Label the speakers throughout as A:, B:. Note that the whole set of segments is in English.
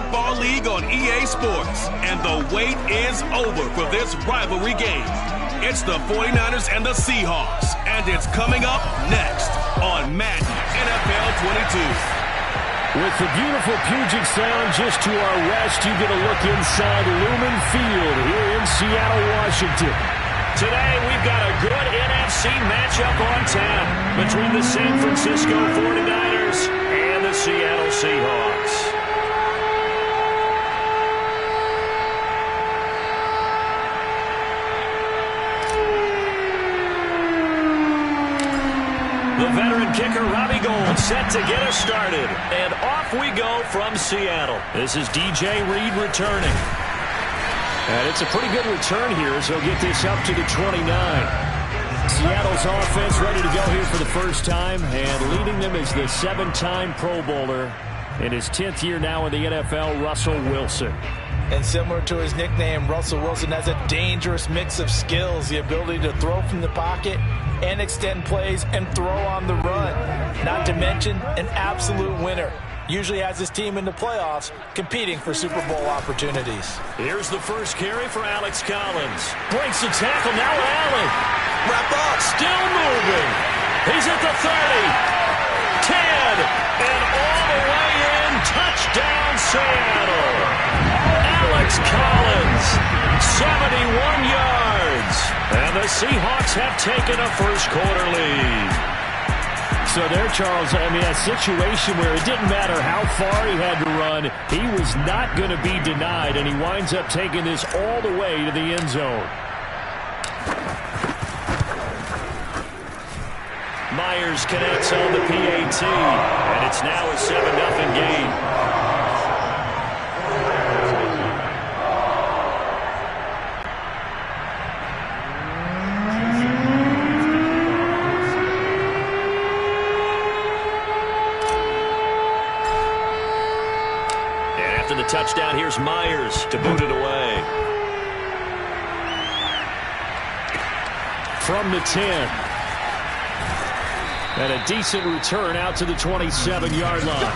A: Football League on EA Sports, and the wait is over for this rivalry game. It's the 49ers and the Seahawks, and it's coming up next on Madden NFL 22.
B: With the beautiful Puget Sound just to our west, you get a look inside Lumen Field here in Seattle, Washington.
C: Today, we've got a good NFC matchup on tap between the San Francisco 49ers and the Seattle Seahawks. The veteran kicker, Robbie Gould, set to get us started. And off we go from Seattle. This is DJ Reed returning.
B: And it's a pretty good return here as he'll get this up to the 29. Seattle's offense ready to go here for the first time, and leading them is the 7-time Pro Bowler in his 10th year now in the NFL, Russell Wilson.
D: And similar to his nickname, Russell Wilson has a dangerous mix of skills, the ability to throw from the pocket and extend plays and throw on the run. Not to mention an absolute winner. Usually has his team in the playoffs competing for Super Bowl opportunities.
C: Here's the first carry for Alex Collins. Breaks the tackle, now Allen.
D: Wrap up.
C: Still moving. He's at the 30. 10. And all the way in. Touchdown, Seattle. Alex Collins. 71 yards. And the Seahawks have taken a first quarter lead.
B: So there, Charles, I mean, a situation where it didn't matter how far he had to run, he was not going to be denied, and he winds up taking this all the way to the end zone.
C: Myers connects on the PAT, and it's now a 7-0 game. Touchdown, here's Myers to boot it away.
B: From the 10. And a decent return out to the 27-yard line.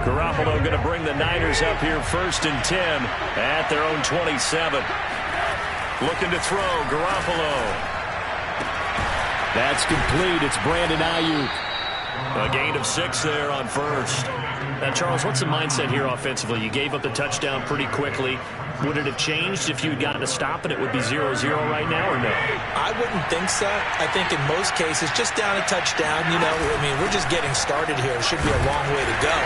C: Garoppolo going to bring the Niners up here 1st and 10 at their own 27. Looking to throw, Garoppolo.
B: That's complete. It's Brandon Ayuk.
C: A gain of 6 there on first. Now, Charles, what's the mindset here offensively? You gave up the touchdown pretty quickly. Would it have changed if you had gotten a stop and it would be 0-0 right now, or no?
D: I wouldn't think so. I think in most cases, just down a touchdown, you know, I mean, we're just getting started here. It should be a long way to go.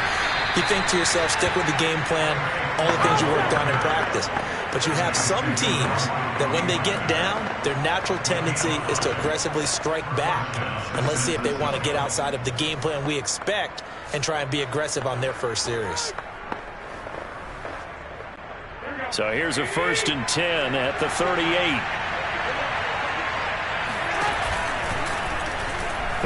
D: You think to yourself, stick with the game plan, all the things you worked on in practice. But you have some teams that when they get down, their natural tendency is to aggressively strike back. And let's see if they want to get outside of the game plan we expect and try and be aggressive on their first series.
C: So here's a 1st and 10 at the 38.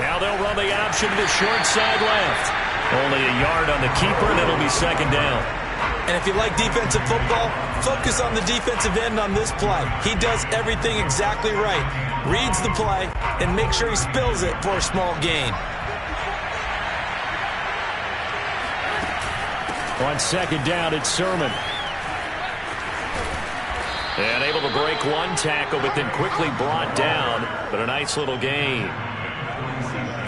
C: Now they'll run the option to the short side left. Only a yard on the keeper, and it'll be 2nd down.
D: And if you like defensive football, focus on the defensive end on this play. He does everything exactly right. Reads the play and makes sure he spills it for a small gain.
B: On 2nd down, it's Sermon.
C: And able to break one tackle, but then quickly brought down. But a nice little gain.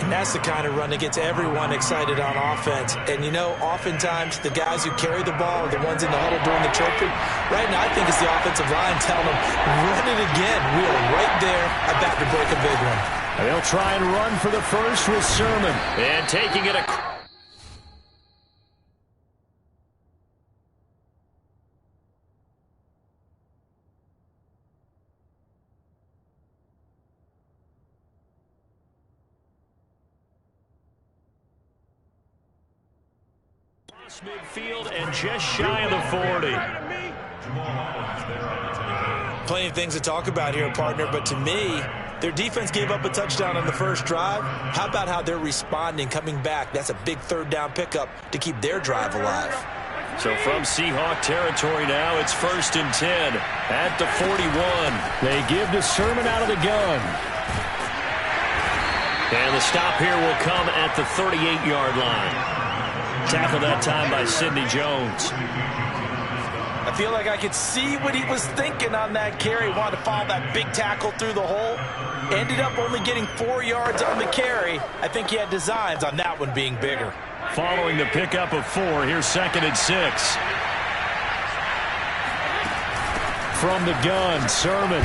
D: And that's the kind of run that gets everyone excited on offense. And, you know, oftentimes the guys who carry the ball are the ones in the huddle during the trophy. Right now, I think it's the offensive line telling them, run it again. We are right there about to break a big one.
B: They'll try and run for the first with Sermon.
C: And taking it midfield and just shy of the 40.
D: Plenty of things to talk about here, partner, but to me, their defense gave up a touchdown on the first drive. How about how they're responding, coming back? That's a big 3rd down pickup to keep their drive alive.
B: So from Seahawk territory now, it's 1st and 10 at the 41. They give to Sermon out of the gun. And the stop here will come at the 38-yard line. Tackled that time by Sidney Jones.
D: I feel like I could see what he was thinking on that carry. Wanted to follow that big tackle through the hole. Ended up only getting 4 yards on the carry. I think he had designs on that one being bigger.
B: Following the pickup of 4, here's 2nd and 6. From the gun, Sermon.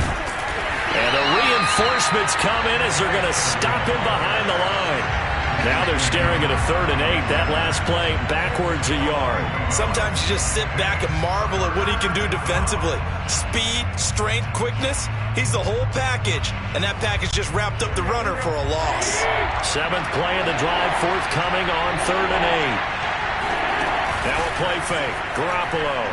B: And the reinforcements come in as they're going to stop him behind the line. Now they're staring at a 3rd and 8. That last play backwards a yard.
D: Sometimes you just sit back and marvel at what he can do defensively. Speed, strength, quickness. He's the whole package. And that package just wrapped up the runner for a loss.
B: 7th play of the drive, forthcoming on 3rd and 8. Now a play fake. Garoppolo.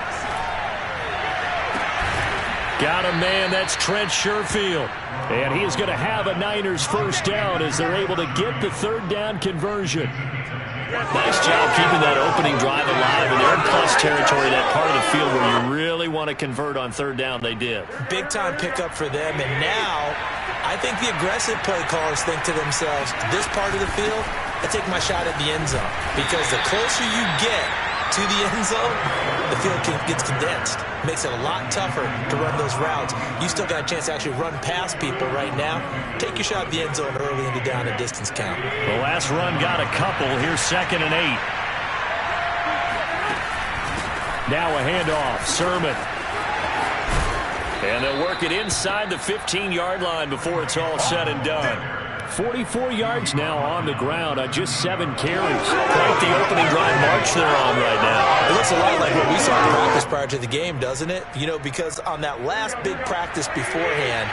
B: Got a man. That's Trent Sherfield. And he is going to have a Niners first down as they're able to get the 3rd down conversion. Nice job keeping that opening drive alive. And they're in plus territory, that part of the field where you really want to convert on 3rd down. They did.
D: Big-time pickup for them. And now I think the aggressive play callers think to themselves, this part of the field, I take my shot at the end zone. Because the closer you get to the end zone, the field gets condensed. Makes it a lot tougher to run those routes. You still got a chance to actually run past people right now. Take your shot at the end zone early in the down and distance count.
B: The last run got a couple. Here's 2nd and 8. Now a handoff. Sermon. And they'll work it inside the 15-yard line before it's all said and done. 44 yards now on the ground on just 7 carries. Quite the opening drive march they're on right now.
D: It looks a lot like what we saw in practice prior to the game, doesn't it? You know, because on that last big practice beforehand,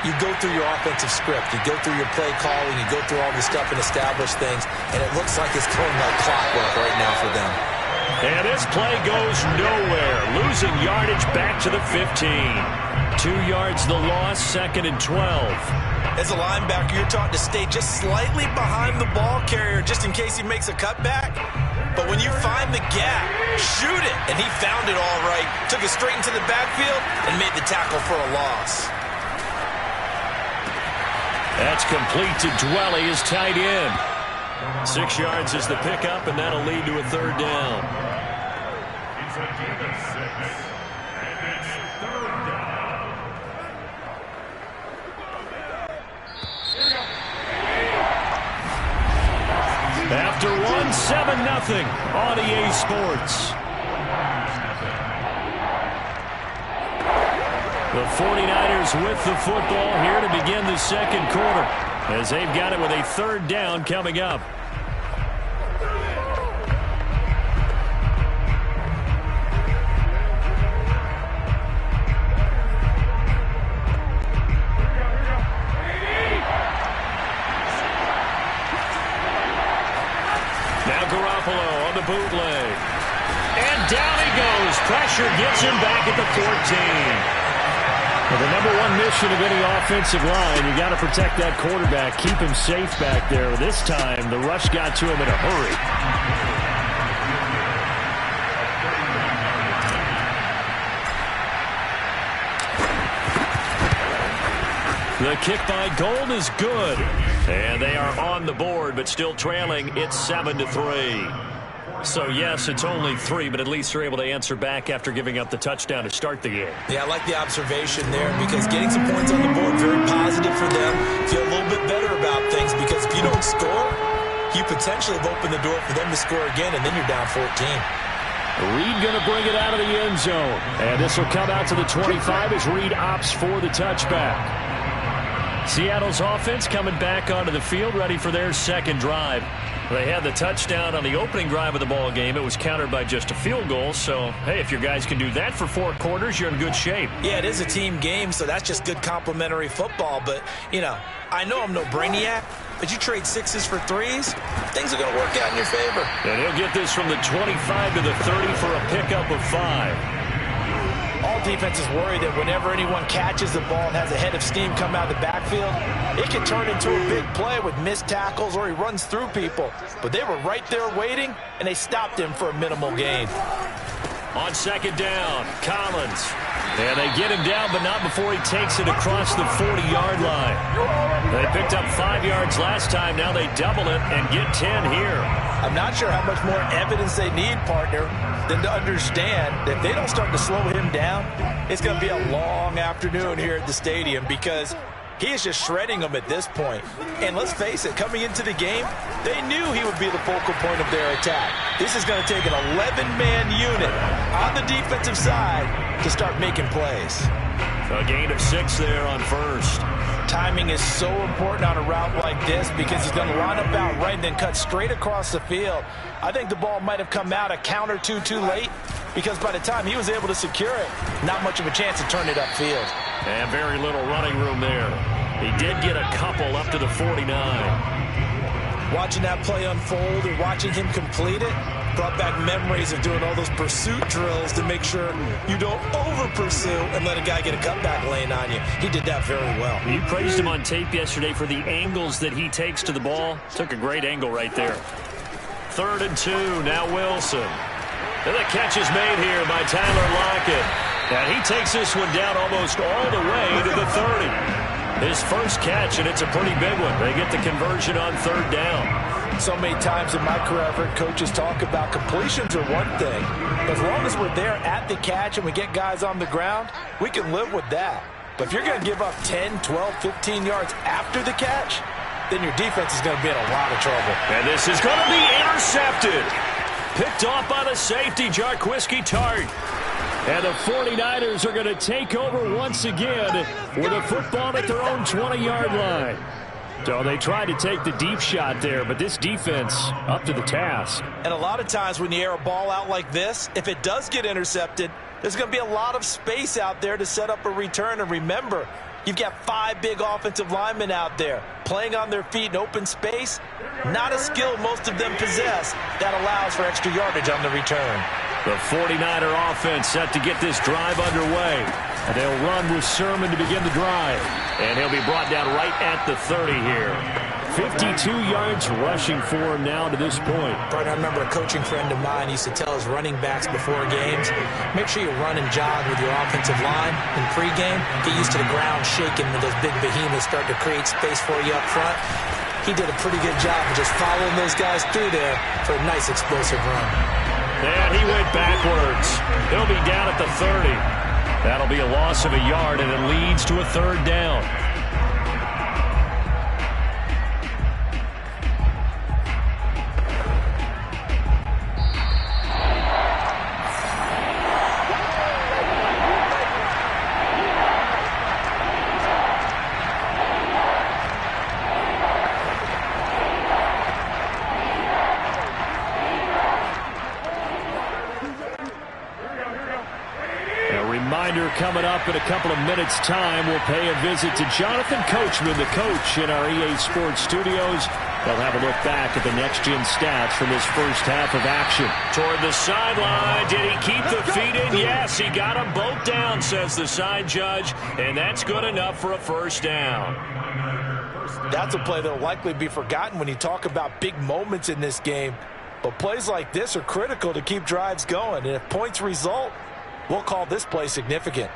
D: you go through your offensive script. You go through your play calling. You go through all the stuff and establish things. And it looks like it's going like clockwork right now for them.
B: And this play goes nowhere. Losing yardage back to the 15. 2 yards the loss, 2nd and 12.
D: As a linebacker, you're taught to stay just slightly behind the ball carrier just in case he makes a cutback. But when you find the gap, shoot it. And he found it all right. Took it straight into the backfield and made the tackle for a loss.
B: That's complete to Dwelly, his tight end. 6 yards is the pickup, and that'll lead to a 3rd down. After 1, 7-0 on EA Sports. The 49ers with the football here to begin the 2nd quarter as they've got it with a 3rd down coming up. Bootleg. And down he goes. Pressure gets him back at the 14. Well, the #1 mission of any offensive line, you got to protect that quarterback, keep him safe back there. This time, the rush got to him in a hurry. The kick by Gold is good. And they are on the board, but still trailing. It's 7-3. So, yes, it's only 3, but at least they're able to answer back after giving up the touchdown to start the game.
D: Yeah, I like the observation there because getting some points on the board, very positive for them. Feel a little bit better about things because if you don't score, you potentially have opened the door for them to score again, and then you're down 14.
B: Reed going to bring it out of the end zone. And this will come out to the 25 as Reed opts for the touchback. Seattle's offense coming back onto the field, ready for their 2nd drive. They had the touchdown on the opening drive of the ball game. It was countered by just a field goal. So, hey, if your guys can do that for 4 quarters, you're in good shape.
D: Yeah, it is a team game, so that's just good complimentary football. But, you know, I know I'm no brainiac, but you trade 6s for 3s, things are going to work out in your favor.
B: And he'll get this from the 25 to the 30 for a pickup of 5.
D: All defenses worry that whenever anyone catches the ball and has a head of steam come out of the backfield, it can turn into a big play with missed tackles or he runs through people. But they were right there waiting, and they stopped him for a minimal gain.
B: On second down, Collins. And they get him down, but not before he takes it across the 40-yard line. They picked up 5 yards last time. Now they double it and get 10 here.
D: I'm not sure how much more evidence they need, partner, than to understand that if they don't start to slow him down, it's going to be a long afternoon here at the stadium because he is just shredding them at this point. And let's face it, coming into the game, they knew he would be the focal point of their attack. This is going to take an 11-man unit on the defensive side to start making plays.
B: A gain of 6 there on first.
D: Timing is so important on a route like this because he's going to line up out right and then cut straight across the field. I think the ball might have come out a count or two too late because by the time he was able to secure it, not much of a chance to turn it upfield.
B: And very little running room there. He did get a couple up to the 49.
D: Watching that play unfold and watching him complete it brought back memories of doing all those pursuit drills to make sure you don't over-pursue and let a guy get a cutback lane on you. He did that very well.
B: You praised him on tape yesterday for the angles that he takes to the ball. Took a great angle right there. 3rd and 2, now Wilson. And the catch is made here by Tyler Lockett. And he takes this one down almost all the way to the 30. His first catch, and it's a pretty big one. They get the conversion on 3rd down.
D: So many times in my career, I've heard coaches talk about completions are one thing. As long as we're there at the catch and we get guys on the ground, we can live with that. But if you're going to give up 10, 12, 15 yards after the catch, then your defense is going to be in a lot of trouble.
B: And this is going to be intercepted. Picked off by the safety, Jarquiski Tart. And the 49ers are going to take over once again with a football at their own 20-yard line. So they tried to take the deep shot there, but this defense up to the task.
D: And a lot of times when you air a ball out like this, if it does get intercepted, there's going to be a lot of space out there to set up a return. And remember, you've got 5 big offensive linemen out there playing on their feet in open space. Not a skill most of them possess that allows for extra yardage on the return.
B: The 49er offense set to get this drive underway. And they'll run with Sermon to begin the drive. And he'll be brought down right at the 30 here. 52 yards rushing for him now to this point.
D: I remember a coaching friend of mine used to tell his running backs before games, make sure you run and jog with your offensive line in pregame. Get used to the ground shaking when those big behemoths start to create space for you up front. He did a pretty good job of just following those guys through there for a nice explosive run.
B: And he went backwards. He'll be down at the 30. That'll be a loss of a yard, and it leads to a 3rd down. Coming up in a couple of minutes' time, we'll pay a visit to Jonathan Coachman, the coach in our EA Sports studios. They'll have a look back at the next-gen stats from this first half of action. Toward the sideline, did he keep the feet in? Yes, he got them both down, says the side judge, and that's good enough for a 1st down.
D: That's a play that will likely be forgotten when you talk about big moments in this game. But plays like this are critical to keep drives going, and if points result, we'll call this play significant.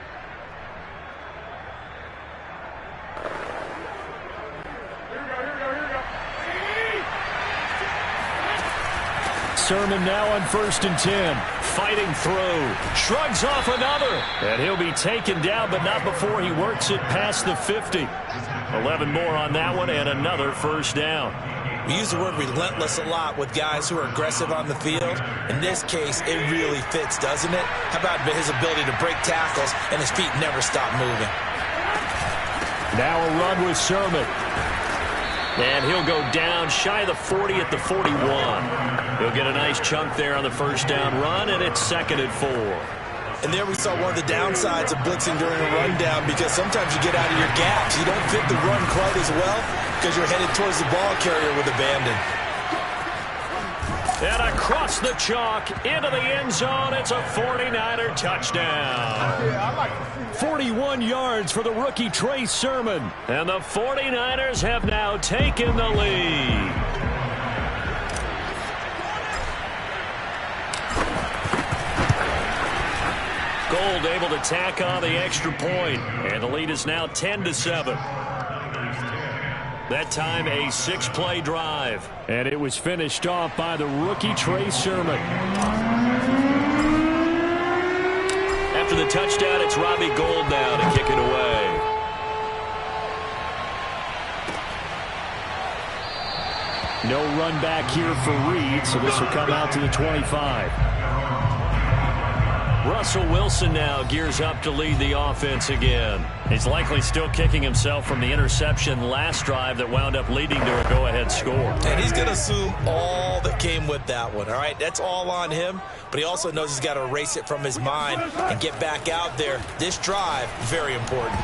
B: Sermon now on 1st and 10. Fighting through. Shrugs off another. And he'll be taken down, but not before he works it past the 50. 11 more on that one and another 1st down.
D: We use the word relentless a lot with guys who are aggressive on the field. In this case, it really fits, doesn't it? How about his ability to break tackles and his feet never stop moving?
B: Now a run with Sermon. And he'll go down shy of the 40 at the 41. He'll get a nice chunk there on the 1st down run, and it's 2nd and 4.
D: And there we saw one of the downsides of blitzing during a rundown because sometimes you get out of your gaps. You don't fit the run quite as well because you're headed towards the ball carrier with abandon.
B: And across the chalk into the end zone, it's a 49er touchdown. 41 yards for the rookie Trey Sermon. And the 49ers have now taken the lead. Gold able to tack on the extra point, and the lead is now 10-7. That time a 6-play drive, and it was finished off by the rookie Trey Sermon. After the touchdown, it's Robbie Gould now to kick it away. No run back here for Reed, so this will come out to the 25. Russell Wilson now gears up to lead the offense again. He's likely still kicking himself from the interception last drive that wound up leading to a go-ahead score.
D: And he's going to assume all that came with that one, all right? That's all on him, but he also knows he's got to erase it from his mind and get back out there. This drive, very important.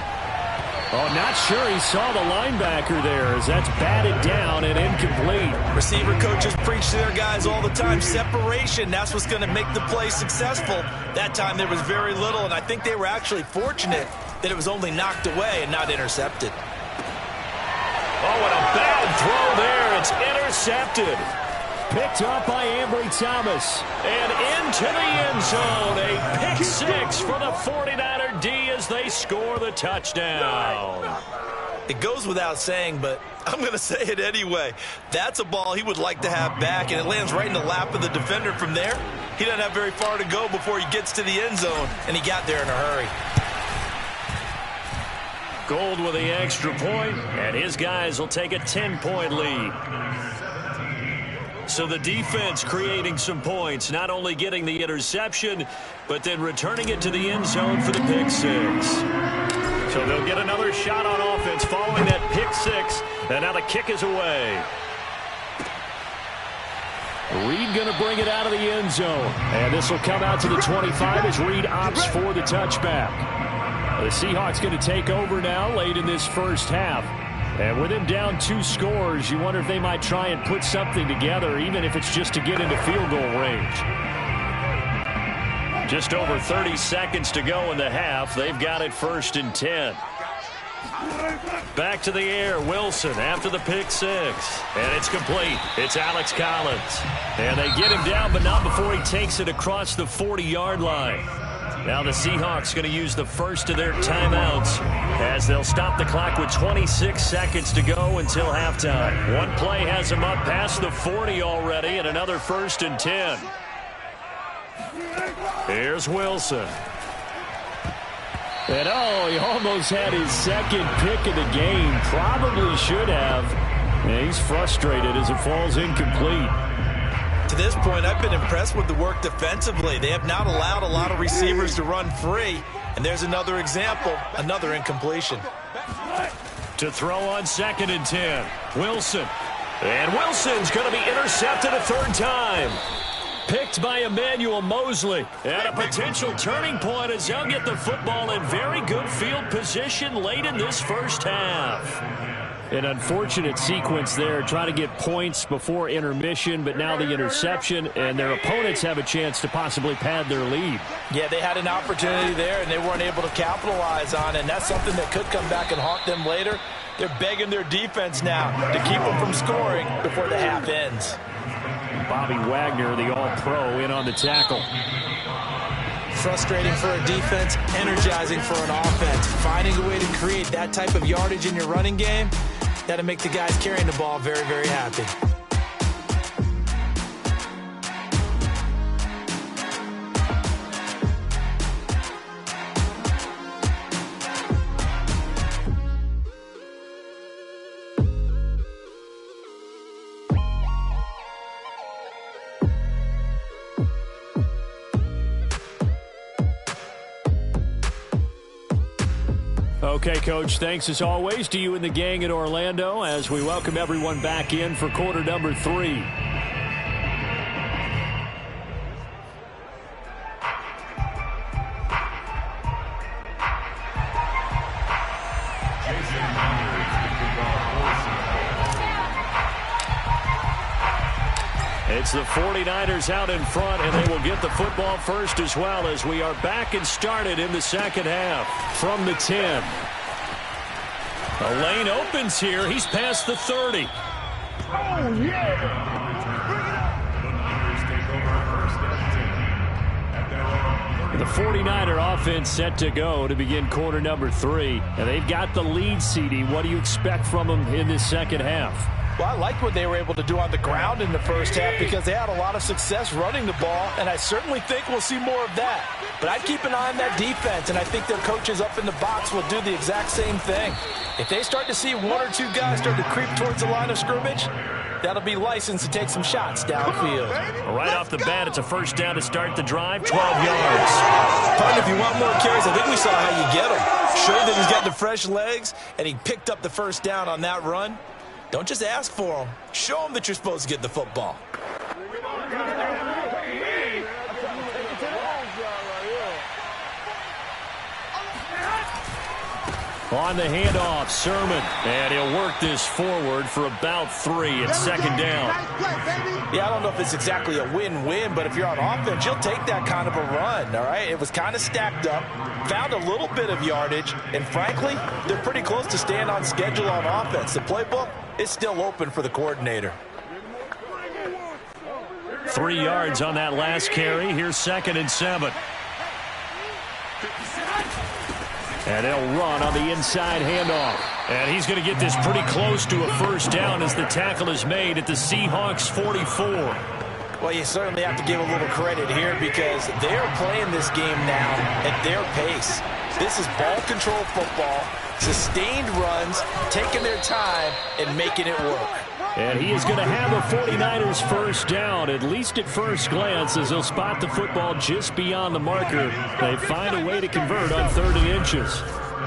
B: Oh, not sure he saw the linebacker there as that's batted down and incomplete.
D: Receiver coaches preach to their guys all the time. Separation, that's what's going to make the play successful. That time there was very little, and I think they were actually fortunate that it was only knocked away and not intercepted.
B: Oh, and a bad throw there. It's intercepted. Picked up by Ambry Thomas. And into the end zone. A pick six for the 49er D as they score the touchdown.
D: It goes without saying, but I'm going to say it anyway. That's a ball he would like to have back, and it lands right in the lap of the defender from there. He doesn't have very far to go before he gets to the end zone, and he got there in a hurry.
B: Gould with the extra point, and his guys will take a 10-point lead. So the defense creating some points, not only getting the interception, but then returning it to the end zone for the pick six. So they'll get another shot on offense following that pick six, and now the kick is away. Reed going to bring it out of the end zone, and this will come out to the 25 as Reed opts for the touchback. The Seahawks going to take over now late in this first half. And with him down 2 scores, you wonder if they might try and put something together, even if it's just to get into field goal range. Just over 30 seconds to go in the half. They've got it 1st and 10. Back to the air, Wilson after the pick six. And it's complete. It's Alex Collins. And they get him down, but not before he takes it across the 40-yard line. Now the Seahawks going to use the first of their timeouts as they'll stop the clock with 26 seconds to go until halftime. One play has them up past the 40 already, and another 1st and 10. Here's Wilson. And oh, he almost had his second pick of the game. Probably should have. And he's frustrated as it falls incomplete.
D: To this point, I've been impressed with the work defensively. They have not allowed a lot of receivers to run free. And there's another example, another incompletion.
B: To throw on 2nd and 10. Wilson. And Wilson's going to be intercepted a 3rd time. Picked by Emmanuel Mosley. And a potential turning point as they'll get the football in very good field position late in this first half. An unfortunate sequence there, trying to get points before intermission, but now the interception, and their opponents have a chance to possibly pad their lead.
D: Yeah, they had an opportunity there, and they weren't able to capitalize on it, and that's something that could come back and haunt them later. They're begging their defense now to keep them from scoring before the half ends.
B: Bobby Wagner, the All-Pro, in on the tackle.
D: Frustrating for a defense, energizing for an offense. Finding a way to create that type of yardage in your running game, that'll make the guys carrying the ball very, very happy.
B: Okay, Coach, thanks as always to you and the gang in Orlando as we welcome everyone back in for quarter number 3. It's the 49ers out in front, and they will get the football first as well as we are back and started in the second half from the 10. The lane opens here. He's past the 30.
E: Oh, yeah!
B: The The 49er offense set to go to begin quarter number 3. And they've got the lead, CD. What do you expect from them in this second half?
D: Well, I liked what they were able to do on the ground in the first half because they had a lot of success running the ball, and I certainly think we'll see more of that. But I'd keep an eye on that defense, and I think their coaches up in the box will do the exact same thing. If they start to see one or two guys start to creep towards the line of scrimmage, that'll be licensed to take some shots downfield.
B: Right off the bat, it's a first down to start the drive, 12 yards.
D: Partner, if you want more carries, I think we saw how you get him. Showed that he's got the fresh legs, and he picked up the first down on that run. Don't just ask for him. Show him that you're supposed to get the football.
B: On the handoff, Sermon. And he'll work this forward for about 3. It's second down.
D: Yeah, I don't know if it's exactly a win-win, but if you're on offense, you'll take that kind of a run, all right? It was kind of stacked up, found a little bit of yardage, and frankly, they're pretty close to staying on schedule on offense. The playbook is still open for the coordinator.
B: 3 yards on that last carry. Here's 2nd and 7. And they'll run on the inside handoff. And he's going to get this pretty close to a first down as the tackle is made at the Seahawks 44.
D: Well, you certainly have to give a little credit here because they're playing this game now at their pace. This is ball control football, sustained runs, taking their time, and making it work.
B: And he is going to have a 49ers first down, at least at first glance, as he'll spot the football just beyond the marker. They find a way to convert on 3rd and inches.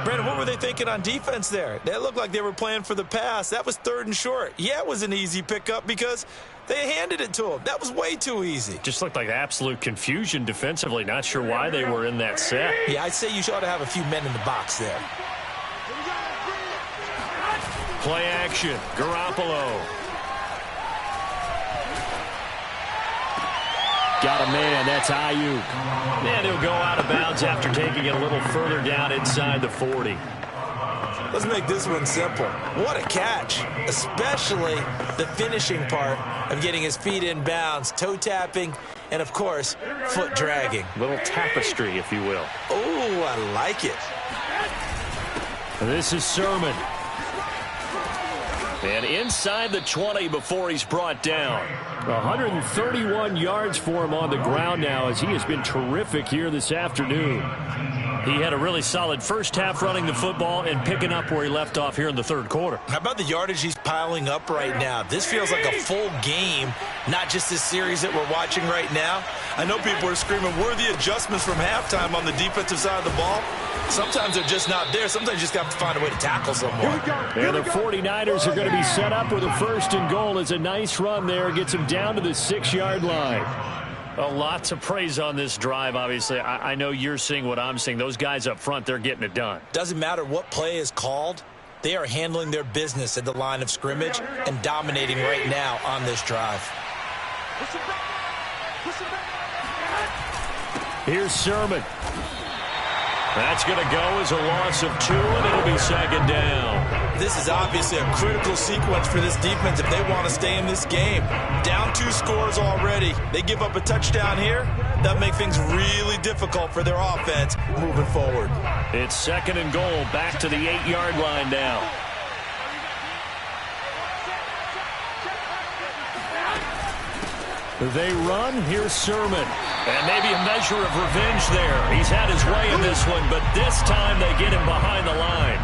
D: Brandon, what were they thinking on defense there? They looked like they were playing for the pass. That was 3rd and short. Yeah, it was an easy pickup because they handed it to him. That was way too easy.
B: Just looked like absolute confusion defensively. Not sure why they were in that set.
D: Yeah, I'd say you ought to have a few men in the box there.
B: Play action. Garoppolo. Got a man. That's Ayuk. And he'll go out of bounds after taking it a little further down inside the 40.
D: Let's make this one simple. What a catch, especially the finishing part of getting his feet in bounds, toe tapping, and, of course, foot dragging.
B: Little tapestry, if you will.
D: Oh, I like it.
B: This is Sermon. And inside the 20 before he's brought down. 131 yards for him on the ground now as he has been terrific here this afternoon. He had a really solid first half running the football and picking up where he left off here in the 3rd quarter.
D: How about the yardage he's piling up right now? This feels like a full game, not just this series that we're watching right now. I know people are screaming, where are the adjustments from halftime on the defensive side of the ball? Sometimes they're just not there. Sometimes you just got to find a way to tackle someone.
B: And the 49ers are going to be set up with a 1st and goal. It's a nice run there. Gets him down to the 6-yard line. A lot to praise on this drive, obviously. I know you're seeing what I'm seeing. Those guys up front, they're getting it done.
D: Doesn't matter what play is called. They are handling their business at the line of scrimmage and dominating right now on this drive.
B: Here's Sermon. That's going to go as a loss of 2, and it'll be 2nd down.
D: This is obviously a critical sequence for this defense if they want to stay in this game. Down 2 scores already. They give up a touchdown here. That makes things really difficult for their offense moving forward.
B: It's 2nd and goal. Back to the 8-yard line now. They run. Here's Sermon. And maybe a measure of revenge there. He's had his way in this one, but this time they get him behind the line.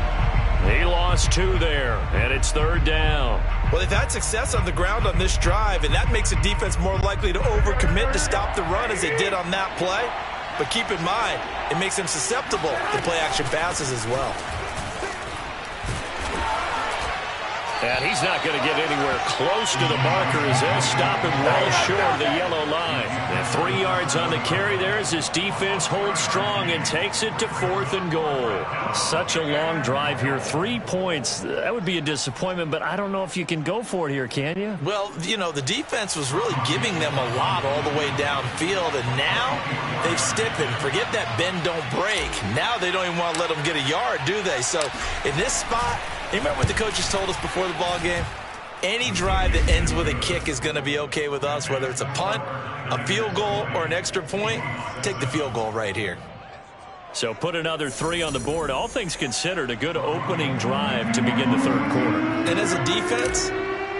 B: He lost 2 there, and it's 3rd down.
D: Well, they've had success on the ground on this drive, and that makes the defense more likely to overcommit to stop the run as they did on that play. But keep in mind, it makes them susceptible to play-action passes as well.
B: And he's not going to get anywhere close to the marker as they'll stop him well short of the yellow line. And 3 yards on the carry there as his defense holds strong and takes it to 4th and goal. Such a long drive here. 3 points. That would be a disappointment, but I don't know if you can go for it here, can you?
D: Well, you know, the defense was really giving them a lot all the way downfield, and now they've stiffened. Forget that bend, don't break. Now they don't even want to let them get a yard, do they? So in this spot, you remember what the coaches told us before the ball game? Any drive that ends with a kick is going to be okay with us, whether it's a punt, a field goal, or an extra point. Take the field goal right here.
B: So put another 3 on the board. All things considered, a good opening drive to begin the third quarter.
D: And as a defense,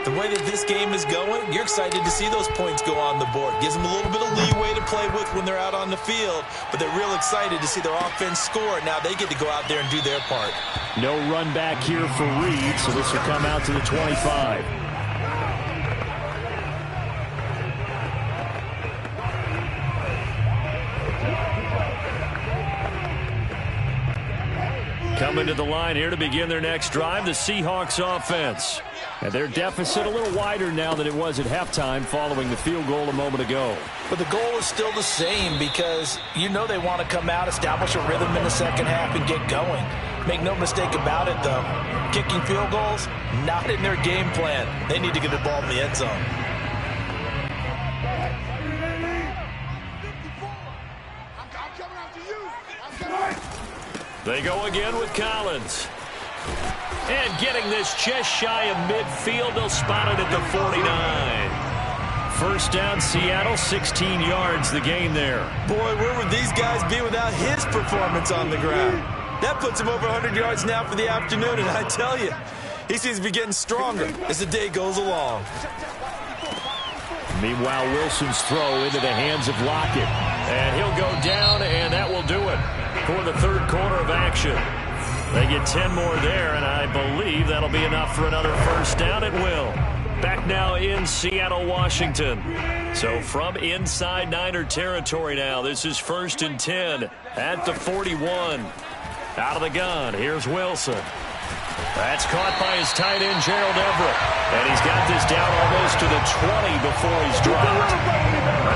D: the way that this game is going, you're excited to see those points go on the board. Gives them a little bit of leeway to play with when they're out on the field, but they're real excited to see their offense score. Now they get to go out there and do their part.
B: No run back here for Reed, so this will come out to the 25. Coming to the line here to begin their next drive, the Seahawks offense. And their deficit a little wider now than it was at halftime following the field goal a moment ago.
D: But the goal is still the same because you know they want to come out, establish a rhythm in the second half, and get going. Make no mistake about it, though. Kicking field goals, not in their game plan. They need to get the ball in the end zone.
B: They go again with Collins. And getting this just shy of midfield, they'll spot it at the 49. First down, Seattle, 16 yards the gain there.
D: Boy, where would these guys be without his performance on the ground? That puts him over 100 yards now for the afternoon, and I tell you, he seems to be getting stronger as the day goes along.
B: Meanwhile, Wilson's throw into the hands of Lockett. And he'll go down, and that will do it for the third quarter of action. They get 10 more there, and I believe that'll be enough for another first down. It will. Back now in Seattle, Washington. So from inside Niner territory now, this is 1st and 10 at the 41. Out of the gun, here's Wilson. That's caught by his tight end, Gerald Everett. And he's got this down almost to the 20 before he's dropped.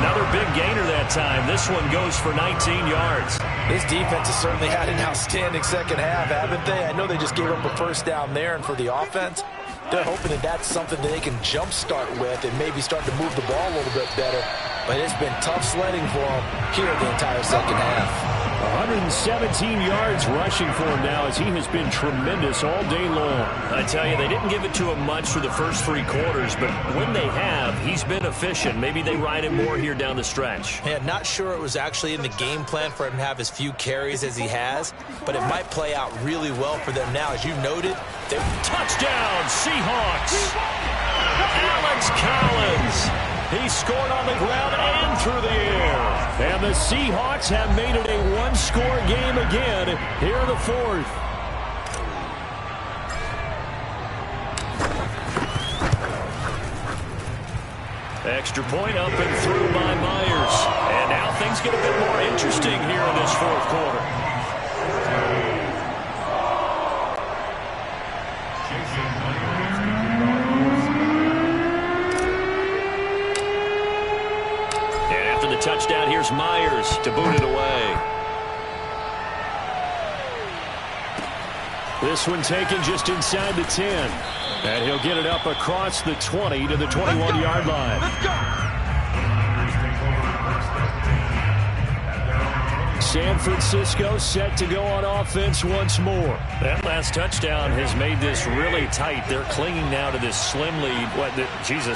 B: Another big gainer that time. This one goes for 19 yards.
D: This defense has certainly had an outstanding second half, haven't they? I know they just gave up a first down there, and for the offense, they're hoping that that's something that they can jumpstart with and maybe start to move the ball a little bit better. But it's been tough sledding for them here the entire second half.
B: 117 yards rushing for him now as he has been tremendous all day long. I tell you, they didn't give it to him much for the first 3 quarters, but when they have, he's been efficient. Maybe they ride him more here down the stretch.
D: Yeah, not sure it was actually in the game plan for him to have as few carries as he has, but it might play out really well for them now. As you noted,
B: touchdown, Seahawks! Alex Collins! He scored on the ground and through the air. And the Seahawks have made it a one-score game again here in the fourth. Extra point up and through by Myers. And now things get a bit more interesting here in this fourth quarter. Touchdown, here's Myers to boot it away. This one taken just inside the 10. And he'll get it up across the 20 to the 21-yard line.
D: Let's go.
B: San Francisco set to go on offense once more. That last touchdown has made this really tight. They're clinging now to this slim lead.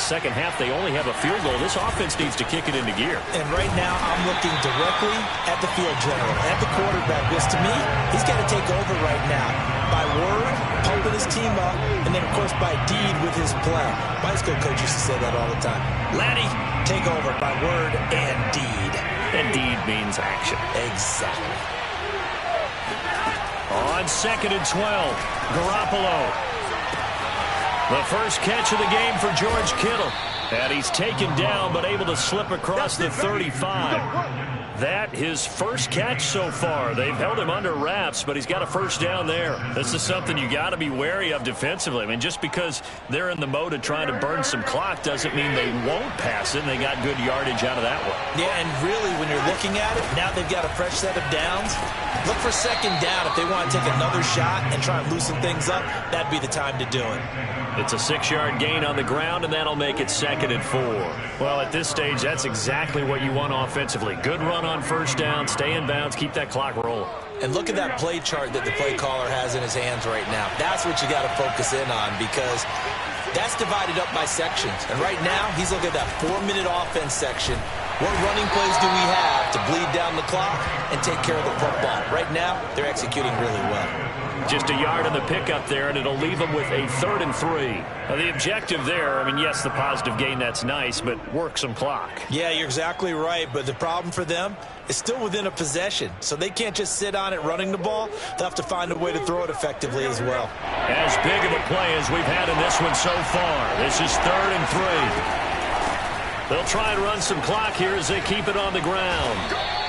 B: Second half, they only have a field goal. This offense needs to kick it into gear.
D: And right now, I'm looking directly at the field general, at the quarterback, because to me, he's got to take over right now. By word, pumping his team up, and then, of course, by deed with his play. My high school coach used to say that all the time. Laddie, take over by word and deed.
B: And deed means action.
D: Exactly.
B: On 2nd and 12, Garoppolo. The first catch of the game for George Kittle. And he's taken down, but able to slip across the 35. That his first catch so far. They've held him under wraps, but he's got a first down there. This is something you got to be wary of defensively. I mean, just because they're in the mode of trying to burn some clock doesn't mean they won't pass it, and they got good yardage out of that one.
D: Yeah, and really, when you're looking at it, now they've got a fresh set of downs. Look for second down. If they want to take another shot and try and loosen things up, that'd be the time to do it.
B: It's a 6-yard gain on the ground, and that'll make it 2nd and 4. Well, at this stage, that's exactly what you want offensively. Good run on first down, stay in bounds, keep that clock rolling.
D: And look at that play chart that the play caller has in his hands right now. That's what you got to focus in on, because That's divided up by sections. And right now, he's looking at that 4-minute offense section. What running plays do we have to bleed down the clock and take care of the football? Right now, they're executing really well.
B: Just a yard on the pickup there, and it'll leave them with a 3rd and 3. Now, the objective there, I mean, yes, the positive gain, that's nice, but work some clock.
D: Yeah, you're exactly right, but the problem for them is still within a possession, so they can't just sit on it running the ball. They'll have to find a way to throw it effectively as well.
B: As big of a play as we've had in this one so far. This is 3rd and 3. They'll try and run some clock here as they keep it on the ground.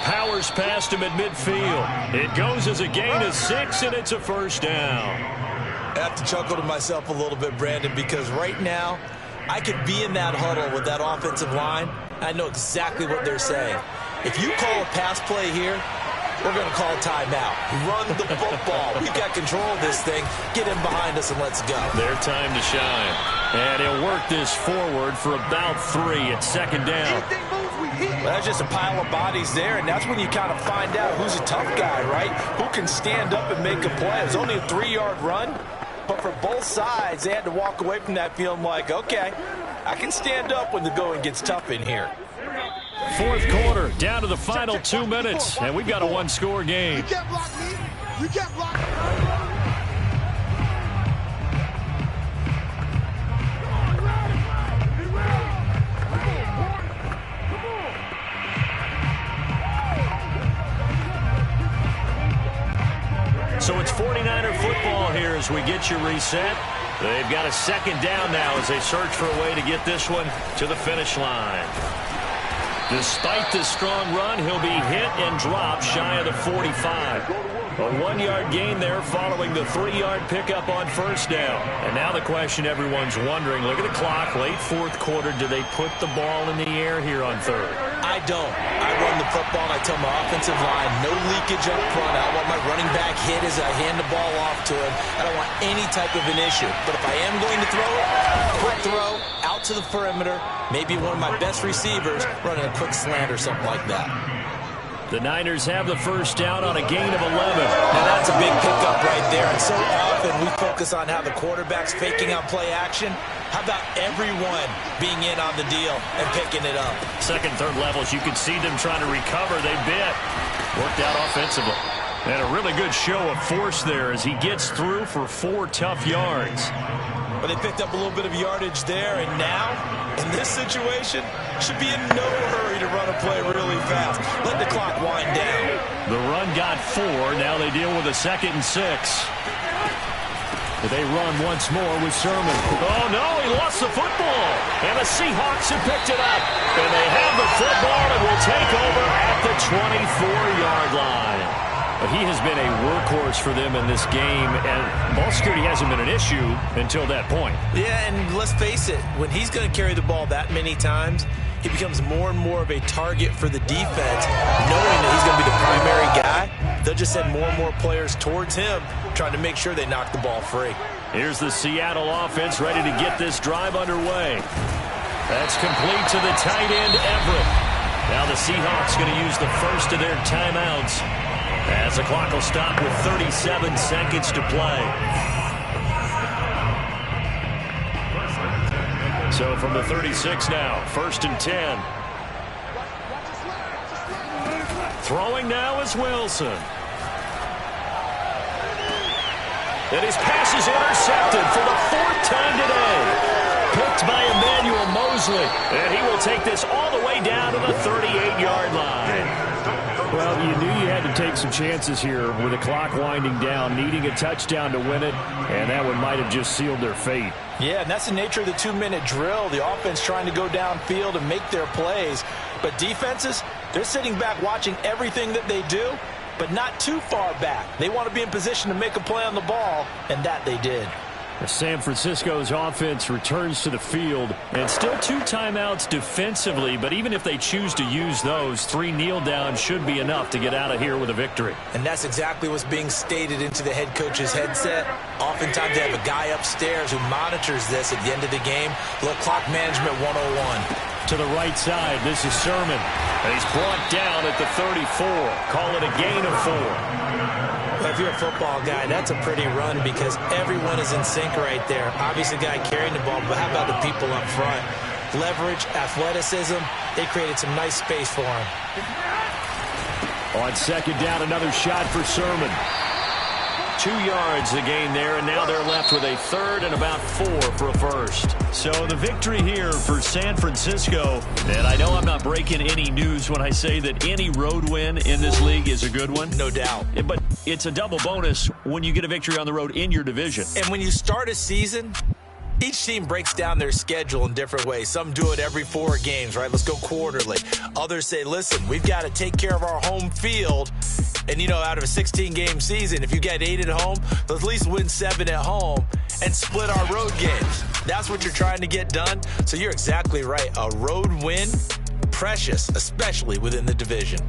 B: Powers past him at midfield. It goes as a gain of 6, and it's a first down.
D: I have to chuckle to myself a little bit, Brandon, because right now I could be in that huddle with that offensive line. I know exactly what they're saying. If you call a pass play here, we're going to call a timeout. Run the football. We've got control of this thing. Get in behind us and let's go.
B: Their time to shine. And he'll work this forward for about 3 at 2nd down.
D: Well, that's just a pile of bodies there, and that's when you kind of find out who's a tough guy, right? Who can stand up and make a play. It was only a 3-yard run, but for both sides, they had to walk away from that feeling like, okay, I can stand up when the going gets tough in here.
B: 4th quarter, down to the final 2 minutes, and we've got a 1-score game.
E: You can't block me. You can't block me.
B: So it's 49er football here as we get you reset. They've got a 2nd down now as they search for a way to get this one to the finish line. Despite the strong run, he'll be hit and dropped shy of the 45. A 1-yard gain there following the 3-yard pickup on 1st down. And now the question everyone's wondering, look at the clock, late 4th quarter, do they put the ball in the air here on 3rd?
D: I don't. I run the football, and I tell my offensive line, no leakage up front. I want my running back hit as I hand the ball off to him. I don't want any type of an issue. But if I am going to throw it, quick throw, out to the perimeter, maybe one of my best receivers running a quick slant or something like that.
B: The Niners have the 1st down on a gain of 11.
D: Now that's a big pickup right there. And so often we focus on how the quarterback's faking on play action. How about everyone being in on the deal and picking it up?
B: 2nd, 3rd levels, you can see them trying to recover. They bit. Worked out offensively. And a really good show of force there as he gets through for 4 tough yards.
D: But they picked up a little bit of yardage there, and now, in this situation, should be in no hurry to run a play really fast. Let the clock wind down.
B: The run got 4. Now they deal with a 2nd and 6. But they run once more with Sermon. Oh, no, he lost the football. And the Seahawks have picked it up. And they have the football and will take over at the 24-yard line. But he has been a workhorse for them in this game, and ball security hasn't been an issue until that point.
D: Yeah, and let's face it, when he's going to carry the ball that many times, he becomes more and more of a target for the defense, knowing that he's going to be the primary guy. They'll just send more and more players towards him, trying to make sure they knock the ball free.
B: Here's the Seattle offense ready to get this drive underway. That's complete to the tight end, Everett. Now the Seahawks going to use the first of their timeouts, as the clock will stop with 37 seconds to play. So from the 36 now, 1st and 10. Throwing now is Wilson. And his pass is intercepted for the 4th time today. Picked by Emmanuel Mosley. And he will take this all the way down to the 38-yard line. Well, you knew you had to take some chances here with the clock winding down, needing a touchdown to win it, and that one might have just sealed their fate.
D: Yeah, and that's the nature of the 2-minute drill. The offense trying to go downfield and make their plays. But defenses, they're sitting back watching everything that they do, but not too far back. They want to be in position to make a play on the ball, and that they did.
B: San Francisco's offense returns to the field, and still 2 timeouts defensively, but even if they choose to use those, 3 kneel downs should be enough to get out of here with a victory.
D: And that's exactly what's being stated into the head coach's headset. Oftentimes they have a guy upstairs who monitors this at the end of the game. Look, clock management 101.
B: To the right side, this is Sermon.
C: And he's brought down at the 34. Call it a gain of 4.
D: Well, if you're a football guy, that's a pretty run because everyone is in sync right there. Obviously, the guy carrying the ball, but how about the people up front? Leverage, athleticism, they created some nice space for him.
B: On second down, another shot for Sermon.
C: 2 yards the gain there, and now they're left with a third and about 4 for a first.
F: So the victory here for San Francisco, and I know I'm not breaking any news when I say that any road win in this league is a good one.
D: No doubt.
F: But it's a double bonus when you get a victory on the road in your division.
D: And when you start a season, each team breaks down their schedule in different ways. Some do it every 4 games, right? Let's go quarterly. Others say, listen, we've got to take care of our home field. And, you know, out of a 16-game season, if you get 8 at home, let's at least win 7 at home and split our road games. That's what you're trying to get done. So you're exactly right. A road win, precious, especially within the division.